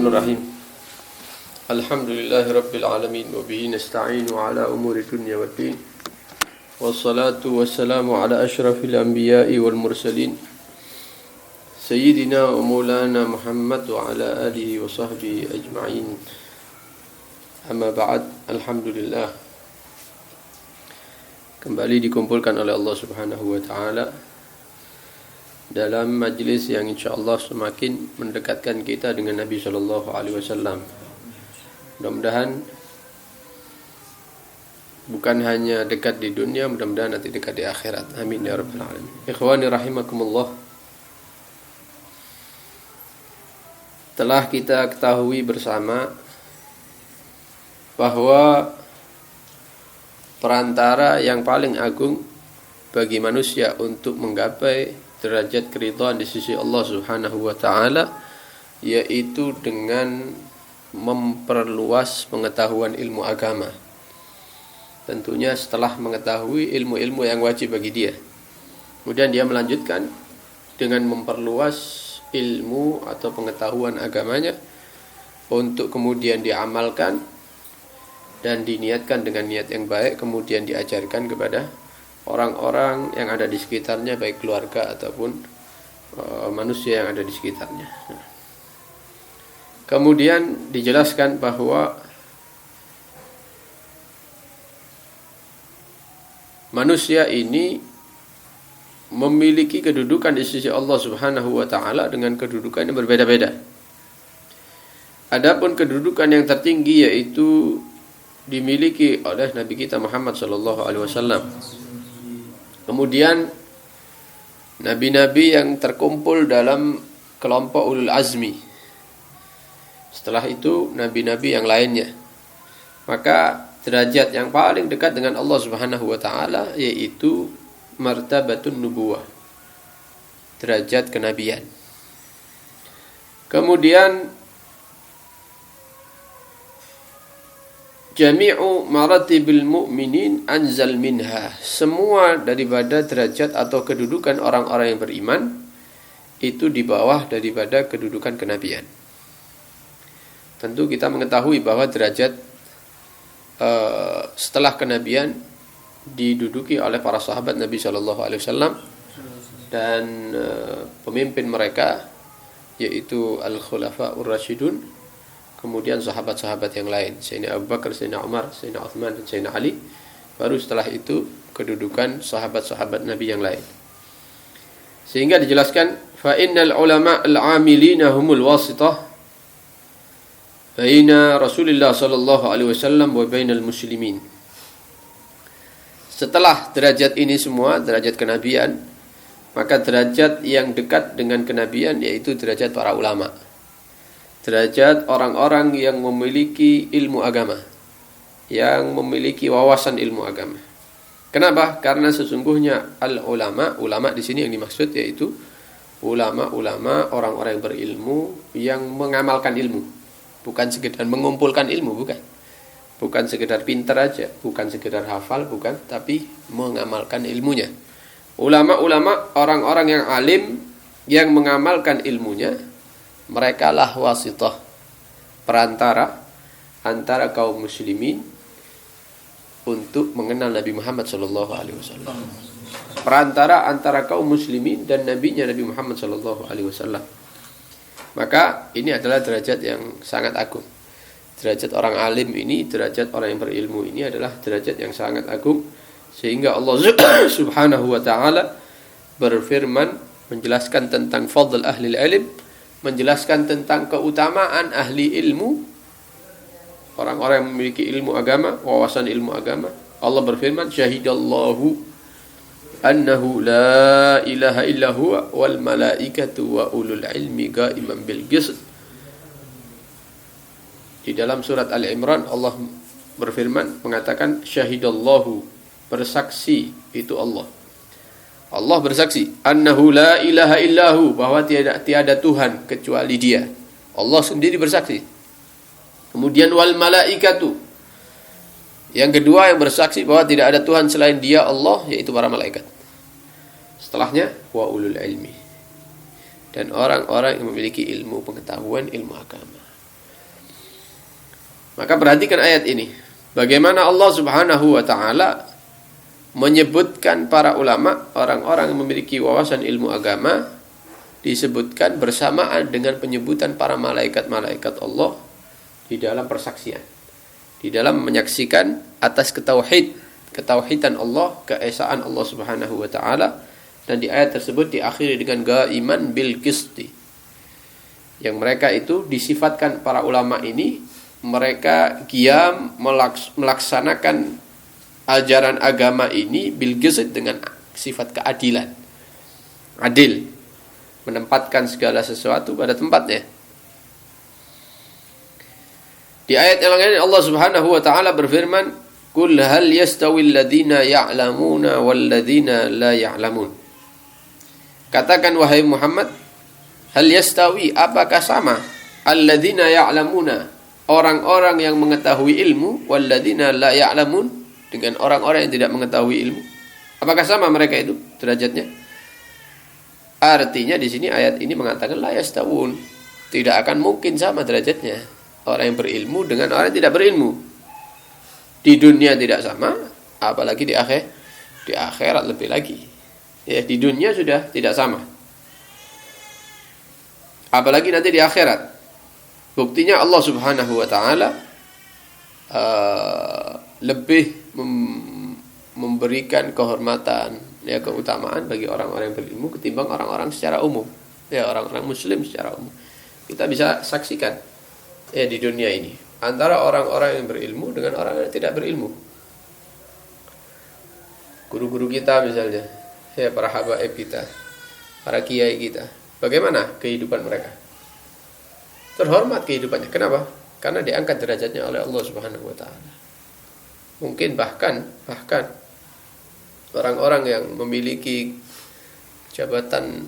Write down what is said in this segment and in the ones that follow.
Bismillahirrahmanirrahim. Alhamdulillahirabbil alamin wa bihi nasta'inu ala umuri dunya waddin. Wassalatu wassalamu ala asyrafil anbiya'i wal mursalin. Sayyidina wa maulana Muhammad wa ala alihi wa sahbihi ajma'in. Amma ba'd. Alhamdulillah. Kembali dikumpulkan oleh Allah Subhanahu wa taala dalam majlis yang insyaallah semakin mendekatkan kita dengan Nabi sallallahu alaihi wasallam. Mudah-mudahan bukan hanya dekat di dunia, mudah-mudahan nanti dekat di akhirat. Amin ya rabbal alamin. Ikhwani rahimakumullah. Telah kita ketahui bersama bahwa perantara yang paling agung bagi manusia untuk menggapai derajat keridhaan di sisi Allah Subhanahu wa taala yaitu dengan memperluas pengetahuan ilmu agama. Tentunya setelah mengetahui ilmu-ilmu yang wajib bagi dia. Kemudian dia melanjutkan dengan memperluas ilmu atau pengetahuan agamanya untuk kemudian diamalkan dan diniatkan dengan niat yang baik, kemudian diajarkan kepada orang-orang yang ada di sekitarnya, baik keluarga ataupun manusia yang ada di sekitarnya. Kemudian dijelaskan bahwa manusia ini memiliki kedudukan di sisi Allah Subhanahu wa taala dengan kedudukan yang berbeda-beda. Adapun kedudukan yang tertinggi yaitu dimiliki oleh Nabi kita Muhammad sallallahu alaihi wasallam. Kemudian nabi-nabi yang terkumpul dalam kelompok ulul azmi. Setelah itu nabi-nabi yang lainnya. Maka derajat yang paling dekat dengan Allah Subhanahu wa taala yaitu martabatun nubuwah. Derajat kenabian. Kemudian jami'u maratibil mu'minin anzal minha. Semua daripada derajat atau kedudukan orang-orang yang beriman itu di bawah daripada kedudukan kenabian. Tentu kita mengetahui bahwa derajat setelah kenabian diduduki oleh para sahabat Nabi sallallahu alaihi wasallam dan pemimpin mereka yaitu al-khulafaur rasyidun. Kemudian sahabat-sahabat yang lain, Sayyidina Abu Bakar, Sayyidina Umar, Sayyidina Uthman, dan Sayyidina Ali. Baru setelah itu kedudukan sahabat-sahabat Nabi yang lain. Sehingga dijelaskan, fa innal ulama al-amilina humul wasithah baina Rasulullah sallallahu alaihi wasallam wa bainal muslimin. Setelah derajat ini semua, derajat kenabian, maka derajat yang dekat dengan kenabian yaitu derajat para ulama. Derajat orang-orang yang memiliki ilmu agama, yang memiliki wawasan ilmu agama. Kenapa? Karena sesungguhnya al-ulama, ulama di sini yang dimaksud yaitu ulama-ulama, orang-orang yang berilmu yang mengamalkan ilmu, bukan sekedar mengumpulkan ilmu, bukan sekedar pintar aja, bukan sekedar hafal, bukan, tapi mengamalkan ilmunya. Ulama-ulama, orang-orang yang alim yang mengamalkan ilmunya, mereka lah wasithah, perantara antara kaum muslimin untuk mengenal Nabi Muhammad sallallahu alaihi wasallam. Perantara antara kaum muslimin dan nabinya Nabi Muhammad sallallahu alaihi wasallam. Maka ini adalah derajat yang sangat agung. Derajat orang alim ini, derajat orang yang berilmu ini adalah derajat yang sangat agung sehingga Allah Subhanahu wa taala berfirman menjelaskan tentang fadl ahli ilm, menjelaskan tentang keutamaan ahli ilmu, orang-orang yang memiliki ilmu agama, wawasan ilmu agama. Allah berfirman, syahidallahu annahu la ilaha illa huwa wal malaikatu wa ulul ilmi qa'iman bil qist. Di dalam surat Al-Imran Allah berfirman mengatakan syahidallahu, bersaksi itu Allah. Allah bersaksi annahu la ilaha illahu, bahwa tiada Tuhan kecuali Dia. Allah sendiri bersaksi. Kemudian wal malaikatu, yang kedua yang bersaksi bahwa tidak ada Tuhan selain Dia Allah, yaitu para malaikat. Setelahnya wa ulul ilmi, dan orang-orang yang memiliki ilmu pengetahuan, ilmu agama. Maka perhatikan ayat ini. Bagaimana Allah Subhanahu wa taala menyebutkan para ulama, orang-orang yang memiliki wawasan ilmu agama, disebutkan bersamaan dengan penyebutan para malaikat-malaikat Allah di dalam persaksian, di dalam menyaksikan atas ketauhidan Allah, keesaan Allah Subhanahu wa taala. Dan di ayat tersebut diakhiri dengan gaiman bil qisti, yang mereka itu disifatkan para ulama ini, mereka qiyam melaksanakan ajaran agama ini bil qisti, dengan sifat keadilan, adil, menempatkan segala sesuatu pada tempatnya. Di ayat yang lain Allah Subhanahu wa taala berfirman, "Qul hal yastawil ladzina ya'lamuna wal ladzina la ya'lamun." Katakan wahai Muhammad, hal yastawi, apakah sama alladzina ya'lamuna, orang-orang yang mengetahui ilmu, wal ladzina la ya'lamun, dengan orang-orang yang tidak mengetahui ilmu. Apakah sama mereka itu derajatnya? Artinya di sini ayat ini mengatakan la yastawun, tidak akan mungkin sama derajatnya orang yang berilmu dengan orang yang tidak berilmu. Di dunia tidak sama, apalagi di akhirat lebih lagi. Ya, di dunia sudah tidak sama, apalagi nanti di akhirat. Buktinya Allah Subhanahu wa taala lebih memberikan kehormatan, ya, keutamaan bagi orang-orang yang berilmu ketimbang orang-orang secara umum, ya, orang-orang muslim secara umum. Kita bisa saksikan, ya, di dunia ini antara orang-orang yang berilmu dengan orang yang tidak berilmu. Guru-guru kita misalnya, ya, para habaib kita, para kiai kita, bagaimana kehidupan mereka? Terhormat kehidupannya. Kenapa? Karena diangkat derajatnya oleh Allah Subhanahu wa taala. Mungkin bahkan orang-orang yang memiliki jabatan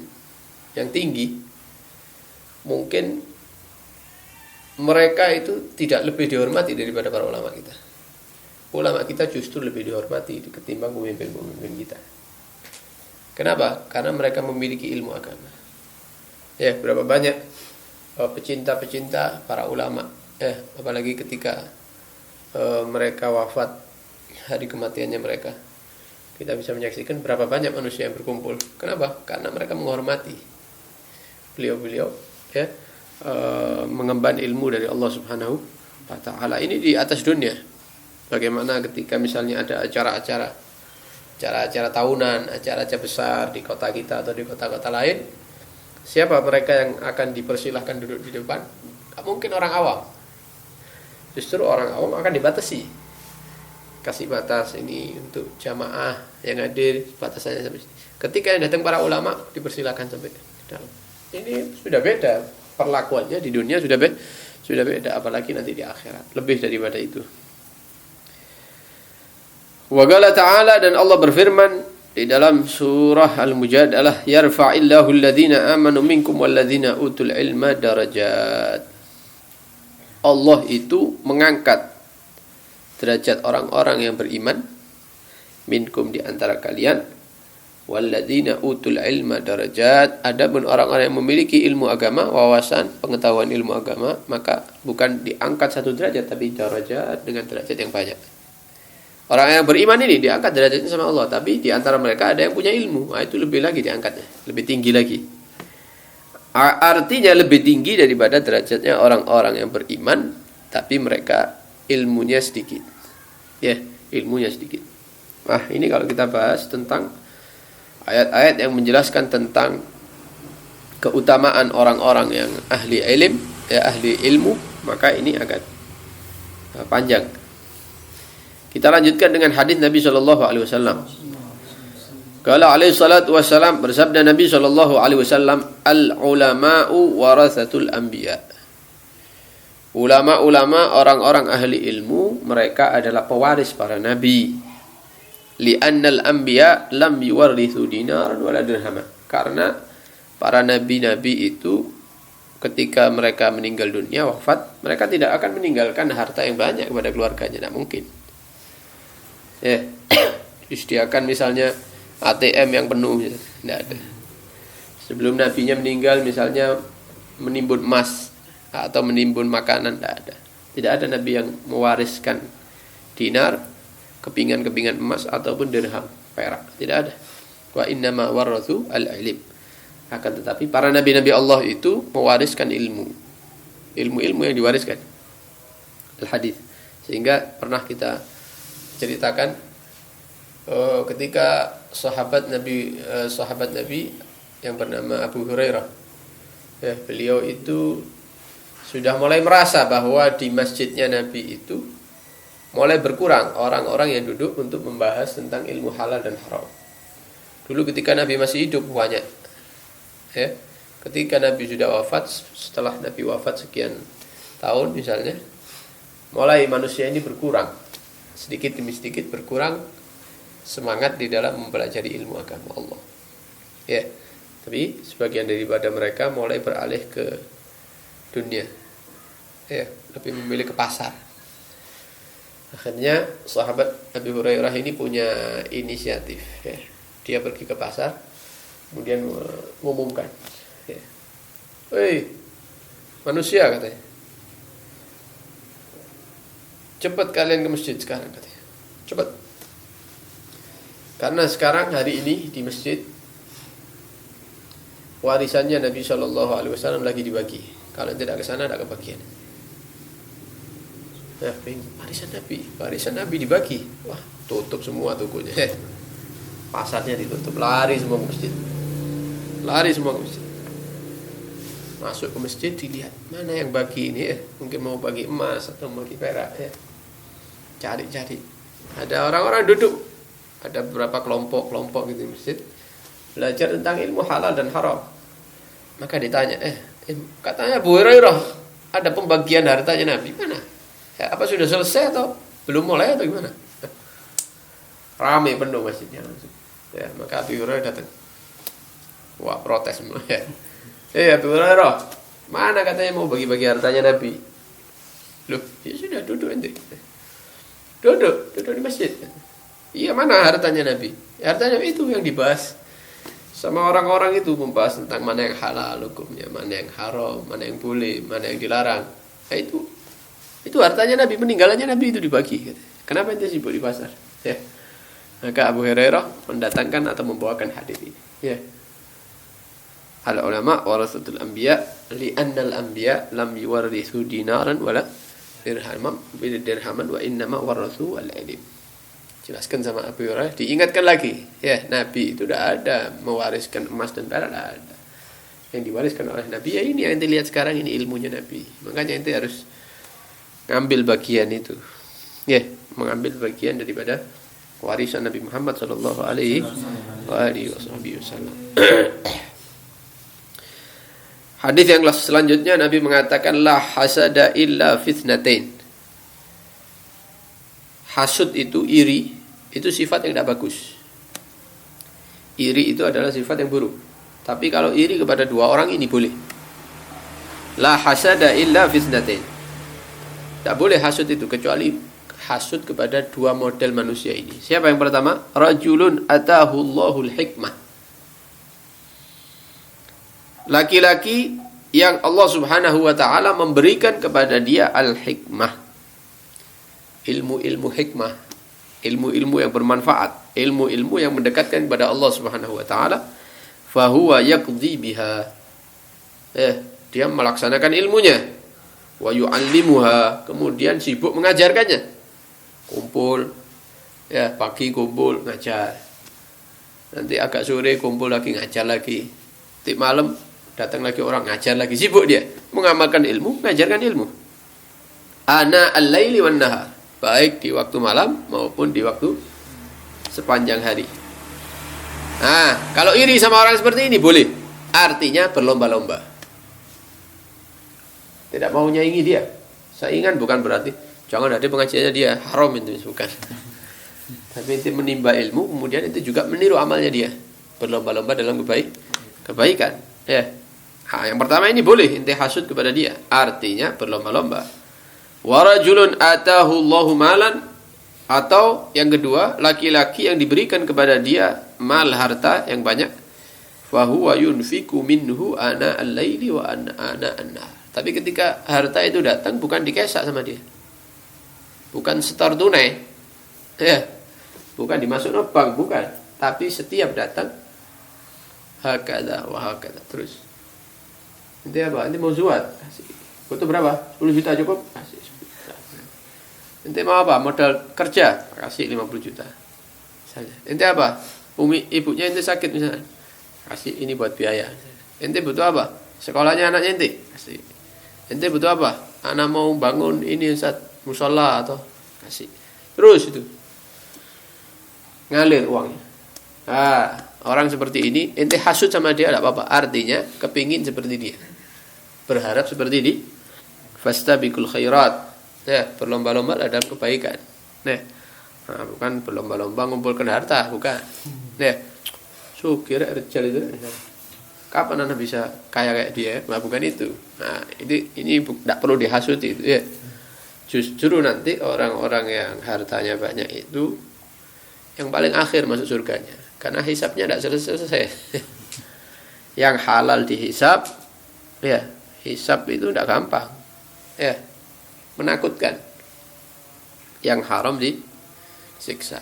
yang tinggi, mungkin mereka itu tidak lebih dihormati daripada para ulama kita. Ulama kita justru lebih dihormati ketimbang pemimpin-pemimpin kita. Kenapa? Karena mereka memiliki ilmu agama. Ya, berapa banyak pecinta-pecinta para ulama, apalagi ketika mereka wafat, hari kematiannya mereka, kita bisa menyaksikan berapa banyak manusia yang berkumpul. Kenapa? Karena mereka menghormati beliau-beliau, ya, mengemban ilmu dari Allah Subhanahu wa taala. Ini di atas dunia. Bagaimana ketika misalnya ada acara-acara tahunan, acara-acara besar di kota kita atau di kota-kota lain, siapa mereka yang akan dipersilahkan duduk di depan? Gak mungkin orang awam. Justru orang awam akan dibatasi. Kasih batas ini untuk jamaah yang hadir, batasannya sampai sini. Ketika yang datang para ulama dipersilahkan sampai ke dalam. Ini sudah beda perlakuannya di dunia, sudah beda, apalagi nanti di akhirat. Lebih daripada itu. Wa qala ta'ala, dan Allah berfirman di dalam surah Al-Mujadalah, yarfa'illahu alladhina amanu minkum walladhina utul ilma darajat. Allah itu mengangkat derajat orang-orang yang beriman, minkum, di antara kalian, walladzina utul ilma darajat. Adapun orang-orang yang memiliki ilmu agama, wawasan, pengetahuan ilmu agama, maka bukan diangkat satu derajat, tapi darajat, dengan derajat yang banyak. Orang yang beriman ini diangkat derajatnya sama Allah, tapi di antara mereka ada yang punya ilmu, itu lebih lagi diangkatnya, lebih tinggi lagi. Artinya lebih tinggi daripada derajatnya orang-orang yang beriman, tapi mereka ilmunya sedikit. Ya, ilmunya sedikit. Nah, ini kalau kita bahas tentang ayat-ayat yang menjelaskan tentang keutamaan orang-orang yang ahli ilm, ya, ahli ilmu, maka ini agak panjang. Kita lanjutkan dengan hadis Nabi sallallahu alaihi wasallam. Qala alaihi salatu wassalam, bersabda Nabi sallallahu alaihi wasallam, al-ulama'u warathatul anbiya. Ulama-ulama, orang-orang ahli ilmu, mereka adalah pewaris para nabi. Li'annal anbiya lam yuwarithu dinaran wala dirhaman. Karena para nabi-nabi itu ketika mereka meninggal dunia, wafat, mereka tidak akan meninggalkan harta yang banyak kepada keluarganya, tidak mungkin. Ya, disediakan misalnya ATM yang penuh, tidak ada. Sebelum nabinya meninggal misalnya menimbun emas atau menimbun makanan, tidak ada. Tidak ada nabi yang mewariskan dinar, kepingan-kepingan emas ataupun dirham perak. Tidak ada. Wa innama warathu al-ilm. Akan tetapi para nabi-nabi Allah itu mewariskan ilmu. Ilmu-ilmu yang diwariskan. Al-hadis. Sehingga pernah kita ceritakan ketika sahabat Nabi yang bernama Abu Hurairah, ya, beliau itu sudah mulai merasa bahwa di masjidnya Nabi itu mulai berkurang orang-orang yang duduk untuk membahas tentang ilmu halal dan haram. Dulu ketika Nabi masih hidup banyak, ya, ketika Nabi sudah wafat, setelah Nabi wafat sekian tahun misalnya, mulai manusia ini berkurang, sedikit demi sedikit berkurang semangat di dalam mempelajari ilmu agama Allah. Ya, tapi sebagian daripada mereka mulai beralih ke dunia, ya, lebih memilih ke pasar. Akhirnya sahabat Abu Hurairah ini punya inisiatif, ya. Dia pergi ke pasar, kemudian mengumumkan, ya, "Hei, manusia," katanya, "cepat kalian ke masjid sekarang," katanya. "Cepat. Karena sekarang hari ini di masjid warisannya Nabi Shallallahu Alaihi Wasallam lagi dibagi. Kalau tidak ke sana tidak kebagian." Nah, warisan Nabi dibagi. Wah, tutup semua tokonya. Pasarnya ditutup, lari semua ke masjid. Masuk ke masjid, dilihat mana yang bagi ini, mungkin mau bagi emas atau bagi perak, ya. Cari. Ada orang-orang duduk, ada beberapa kelompok gitu di masjid, belajar tentang ilmu halal dan haram. Maka ditanya, katanya Abu Hurairah ada pembagian hartanya Nabi, mana? Ya, apa sudah selesai atau belum mulai atau gimana? Ramai penuh masjidnya langsung. Ya, maka Abu Hurairah datang. Wah, protes semua. Abu Hurairah, mana katanya mau bagi-bagi hartanya Nabi? Loh, ya sudah duduk ente. Duduk di masjid. Iya, mana hartanya Nabi? Ya, hartanya itu yang dibahas sama orang-orang itu, membahas tentang mana yang halal hukumnya, mana yang haram, mana yang boleh, mana yang dilarang. Nah, itu hartanya Nabi, peninggalannya Nabi itu dibagi. Kenapa ente sibuk di pasar? Ya. Maka Abu Hurairah mendatangkan atau membawakan hadis ini. Ya. Al ulama warasatul anbiya li'annal anbiya lam yuwarithu dinaran wala dirhaman wa innama warathu al-ilm. Jelaskan sama Abu Hurairah, diingatkan lagi, ya, Nabi itu tidak ada mewariskan emas dan perak, tidak ada. Yang diwariskan oleh Nabi ya ini yang ente lihat sekarang, ini ilmunya Nabi. Makanya ente harus ngambil bagian itu, ya, mengambil bagian daripada warisan Nabi Muhammad sallallahu alaihi wasallam. Hadis yang selanjutnya Nabi mengatakan la hasada illa fitnatain. Hasud itu, iri, itu sifat yang tidak bagus. Iri itu adalah sifat yang buruk. Tapi kalau iri kepada dua orang ini boleh. La hasada illa fitnatain. Tak boleh hasud itu kecuali hasud kepada dua model manusia ini. Siapa yang pertama? Rajulun atahullahul hikmah. Laki-laki yang Allah Subhanahu wa taala memberikan kepada dia al-hikmah. Ilmu-ilmu hikmah, ilmu-ilmu yang bermanfaat, ilmu-ilmu yang mendekatkan kepada Allah Subhanahu wa taala, fa huwa yaqdi biha. Dia melaksanakan ilmunya, wa yu'allimuha, kemudian sibuk mengajarkannya. Kumpul, ya, pagi kumpul ngajar. Nanti agak sore kumpul lagi ngajar lagi. Nanti malam datang lagi orang ngajar lagi, sibuk dia mengamalkan ilmu, mengajarkan ilmu. Ana al-laili wan nahar, baik di waktu malam maupun di waktu sepanjang hari. Nah, kalau iri sama orang seperti ini boleh. Artinya berlomba-lomba. Tidak mau nyaingi dia. Saingan bukan berarti jangan ada pengajiannya dia, haram itu bukan. Tapi itu menimba ilmu, kemudian itu juga meniru amalnya dia. Berlomba-lomba dalam kebaikan. Ya. Nah, yang pertama ini boleh inti hasud kepada dia. Artinya berlomba-lomba. Warajulun atahu Allahu malan, atau yang kedua, laki-laki yang diberikan kepada dia mal, harta yang banyak, fa huwa yunfiku minhu ana al-laili wa ana an-nahar. Tapi ketika harta itu datang bukan dikesak sama dia. Bukan setor tunai. Ya. Bukan dimasuk ke bank, bukan. Tapi setiap datang hakada wa hakada terus. Nanti apa? Nanti mau zuat. Kasih. Butuh berapa? 10 juta cukup? Kasih 10 juta. Nanti mau apa? Modal kerja? Kasih 50 juta. Misalnya. Nanti apa? Ibunya ente sakit misalnya. Kasih ini buat biaya. Ente butuh apa? Sekolahnya anaknya ente. Kasih. Ente butuh apa? Anak mau bangun ini Ustaz, musola atau kasih. Terus itu. Ngalir uangnya. Ah, orang seperti ini ente hasud sama dia enggak apa-apa. Artinya kepingin seperti dia. Berharap seperti ini. Fastabiqul khairat. Ya, berlomba-lomba dalam kebaikan. Nah, bukan berlomba-lomba ngumpulkan harta, bukan. Nah, kira Rijal itu. Kapan Anda bisa kaya kayak dia? Nah, bukan itu. Nah, ini tidak perlu dihasuti itu ya. Justru nanti orang-orang yang hartanya banyak itu yang paling akhir masuk surganya. Karena hisabnya tidak selesai. Yang halal dihisab, ya, hisab itu tidak gampang. Ya, menakutkan. Yang haram disiksa.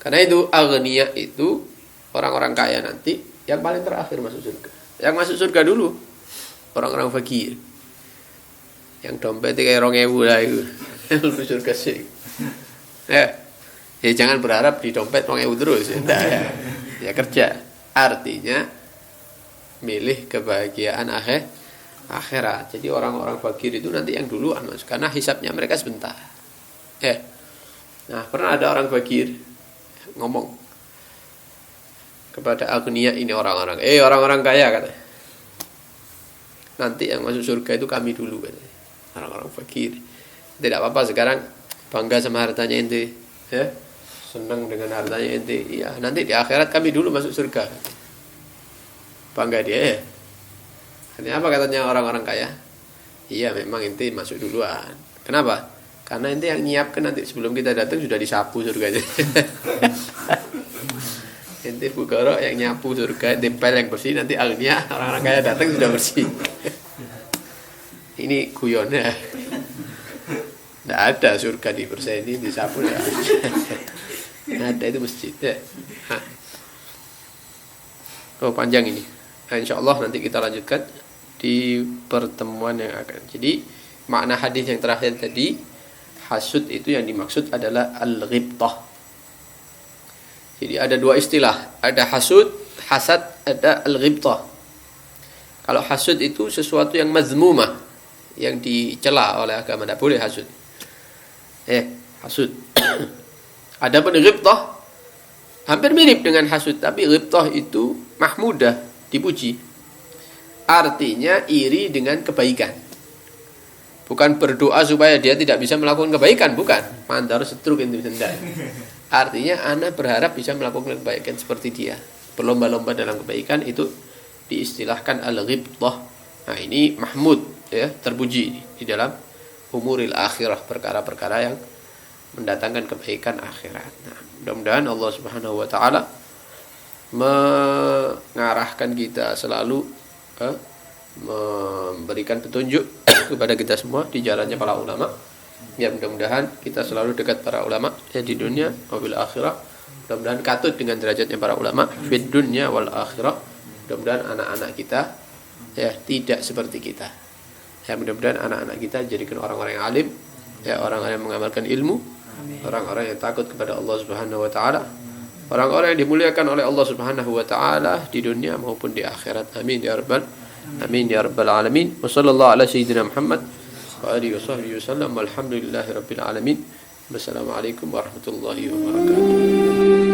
Karena itu aghnia itu orang-orang kaya nanti yang paling terakhir masuk surga. Yang masuk surga dulu orang-orang fakir. Yang dompetnya kayak 2.000 lah itu. Masuk surga sih. Ya jangan berharap di dompet 2.000 terus. Enggak ya. Ya kerja. Artinya milih kebahagiaan akhirat. Jadi orang-orang fakir itu nanti yang duluan masuk karena hisabnya mereka sebentar. Nah, pernah ada orang fakir ngomong kepada agnia ini orang-orang kaya kata. Nanti yang masuk surga itu kami dulu kata. Orang-orang fakir. Tidak apa-apa sekarang bangga sama hartanya ente, ya. Senang dengan hartanya ente. Iya, nanti di akhirat kami dulu masuk surga. Bangga dia. Ya. Artinya apa katanya orang-orang kaya? Iya, memang ente masuk duluan. Kenapa? Karena ente yang nyiapkan nanti sebelum kita datang sudah disapu surganya. Ente fukara yang nyapu surga, tempel yang bersih, nanti agnia orang-orang kaya datang sudah bersih. Ini guyonnya. Tidak ada surga dibersihkan, disapu ya. Ada itu masjid ya. Oh panjang ini. Nah, insya Allah nanti kita lanjutkan di pertemuan yang akan. Jadi makna hadis yang terakhir tadi, hasud itu yang dimaksud adalah al-ghibtah. Jadi ada dua istilah, ada hasud, hasad, ada al-ghibtah. Kalau hasud itu sesuatu yang mazmumah, yang dicela oleh agama, tidak boleh hasud. Hasud. Adapun ghibtah hampir mirip dengan hasud, tapi ghibtah itu mahmudah, dipuji. Artinya iri dengan kebaikan. Bukan berdoa supaya dia tidak bisa melakukan kebaikan, bukan. Mandar setruk itu sendal. Artinya anak berharap bisa melakukan kebaikan seperti dia. Berlomba-lomba dalam kebaikan itu diistilahkan al-ghibtah. Nah, ini mahmud ya, terpuji di dalam umuril akhirah, perkara-perkara yang mendatangkan kebaikan akhirat. Nah, mudah-mudahan Allah Subhanahu wa taala mengarahkan kita selalu memberikan petunjuk kepada kita semua di jalannya para ulama. Ya, mudah-mudahan kita selalu dekat para ulama ya di dunia wabil akhirah. Mudah-mudahan katut dengan derajatnya para ulama fid dunya wal akhirah. Mudah-mudahan anak-anak kita ya tidak seperti kita. Ya, mudah-mudahan anak-anak kita jadikan orang-orang yang alim, ya orang-orang yang mengamalkan ilmu, orang-orang yang takut kepada Allah Subhanahu wa taala, orang-orang yang dimuliakan oleh Allah Subhanahu wa taala di dunia maupun di akhirat. Amin ya rabbal alamin. Wa sallallahu ala sayyidina Muhammad wa alihi wasallam. Walhamdulillahirabbil alamin. Wassalamualaikum warahmatullahi wabarakatuh.